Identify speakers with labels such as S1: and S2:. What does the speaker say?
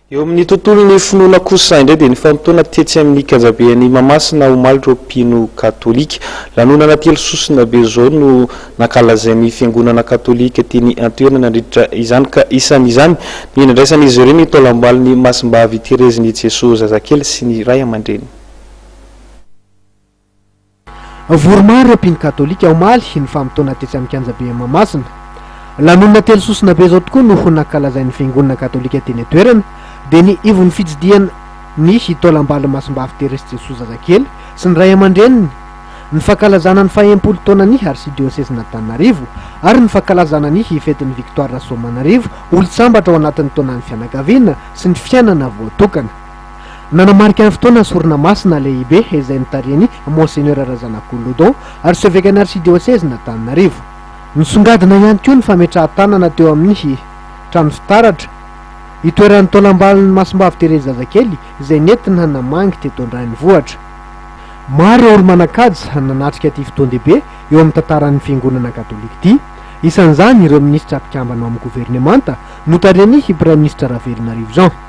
S1: eo amin'ny tontolon'ny finoana kosa indray dia ny famotoana tetsy amin'ny kajabean'ny Mahamasina omaly ireo mpino katolika. Lanonana telo sosina be zao no nankalazain'ny fiangonana katolika tiany antoerana nandritra izany ka isan'izany ny nandraisan'izy ireo ny taolambaliny Masimbavy Terezin'i Jesoa zazakely sy ny ray aman-dreny.
S2: Voromaro ireo mpino katolika omaly ny famotoana tetsy amin'ny kanjabe Mahamasina. Lanonana telo sosina be zao tokoa no nankalazain'ny fiangonana katolika teny antoerana dia ny ivon'ny fitsidiana ny taolambaliny Masimbavy Terezin'i Jesoa zazakely sy ny ray aman-dreniny, ny fankalazana ny 100 taonany arsidiosezina Antananarivo ary ny fankalazana ny fetin'ny Victoire Soamanarivo olo-tsambatra ao anatin'ny taonan'ny fianakaviana sy ny fiainana voatokana. Nanamarika ny fotoana sorona masina lehibe izay nitarihany Monseigneur Razanakolodon archevêque-ny arsidiosezina Antananarivo. Nisongadina ihany koa ny fametrahan-tanana teo amin'ny trano fitaratra itoeran'ny taolambaliny Masimbavy Terezy zazakely izay nentina namangy teto an-dranivohitra. Maro olo manan-kaja nanatrika ty fotoan-dehibe eo amin'ny tantaran'ny fiangonana katolika ity. Isan'izany ireo ministra mpikambana amin'ny gouvernemanta notarihany Prime Ministre Ravelina Rivo Jean.